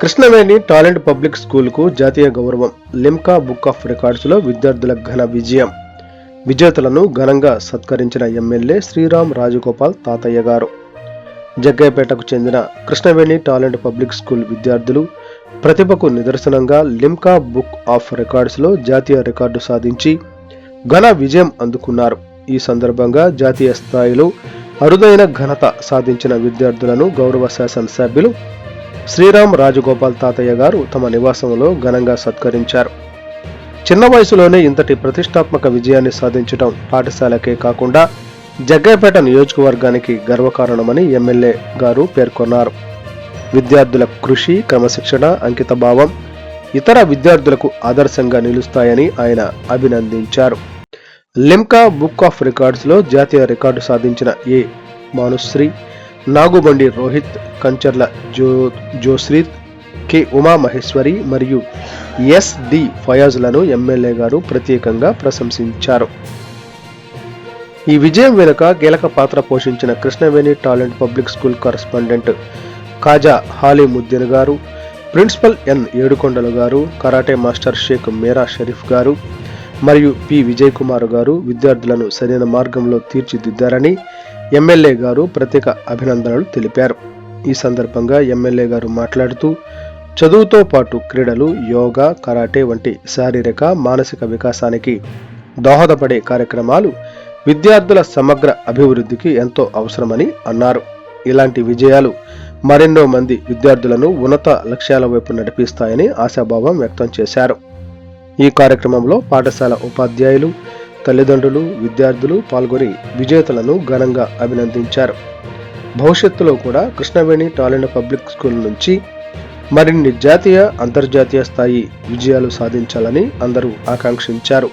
Krishnaveni talent public స్కూల్కు జాతీయ గౌరవం. లిమ్కా బుక్ ఆఫ్ రికార్డ్స్లో విద్యార్థుల ఘన విజయం. విజేతలను ఘనంగా సత్కరించిన ఎమ్మెల్యే శ్రీరామ్ రాజగోపాల్ తాతయ్య గారు. జగ్గయ్యపేటకు చెందిన కృష్ణవేణి టాలెంట్ పబ్లిక్ స్కూల్ విద్యార్థులు ప్రతిభకు నిదర్శనంగా లిమ్కా బుక్ ఆఫ్ రికార్డ్స్లో జాతీయ రికార్డు సాధించి ఘన విజయం అందుకున్నారు. ఈ సందర్భంగా జాతీయ స్థాయిలో అరుదైన ఘనత సాధించిన విద్యార్థులను గౌరవ శాసనసభ్యులు శ్రీరామ్ రాజగోపాల్ తాతయ్య గారు తమ నివాసంలో ఘనంగా సత్కరించారు. చిన్న వయసులోనే ఇంతటి ప్రతిష్టాత్మక విజయాన్ని సాధించడం పాఠశాలకే కాకుండా జగ్గయ్యపేట నియోజకవర్గానికి గర్వకారణమని ఎమ్మెల్యే గారు పేర్కొన్నారు. విద్యార్థుల కృషి, క్రమశిక్షణ, అంకితభావం ఇతర విద్యార్థులకు ఆదర్శంగా నిలుస్తాయని ఆయన అభినందించారు. లిమ్కా బుక్ ఆఫ్ రికార్డ్స్లో జాతీయ రికార్డు సాధించిన ఏ మానుశ్రీ, నాగుబండి రోహిత్, కంచర్ల జోశ్రీత్, కె ఉమామహేశ్వరి మరియు ఎస్.డి. ఫయాజ్లను ఎమ్మెల్యే గారు ప్రత్యేకంగా ప్రశంసించారు. ఈ విజయం వెనుక కీలక పాత్ర పోషించిన Krishnaveni talent public school correspondent Khaja Haleemuddin garu, principal ఎన్ ఏడుకొండలు గారు, కరాటే మాస్టర్ షేక్ మేరా షరీఫ్ గారు మరియు పి విజయ్ కుమార్ గారు విద్యార్థులను సరైన మార్గంలో తీర్చిదిద్దారని ఎమ్మెల్యే గారు ప్రత్యేక అభినందనలు తెలిపారు. ఈ సందర్భంగా ఎమ్మెల్యే గారు మాట్లాడుతూ చదువుతో పాటు క్రీడలు, యోగా, కరాటే వంటి శారీరక, మానసిక వికాసానికి దోహదపడే కార్యక్రమాలు విద్యార్థుల సమగ్ర అభివృద్ధికి ఎంతో అవసరమని అన్నారు. ఇలాంటి విజయాలు మరెన్నో మంది విద్యార్థులను ఉన్నత లక్ష్యాల వైపు నడిపిస్తాయని ఆశాభావం వ్యక్తం చేశారు. ఈ కార్యక్రమంలో పాఠశాల ఉపాధ్యాయులు, తల్లిదండ్రులు, విద్యార్థులు పాల్గొని విజేతలను ఘనంగా అభినందించారు. భవిష్యత్తులో కూడా కృష్ణవేణి టాలెంట్ పబ్లిక్ స్కూల్ నుంచి మరిన్ని జాతీయ, అంతర్జాతీయ స్థాయి విజయాలు సాధించాలని అందరూ ఆకాంక్షించారు.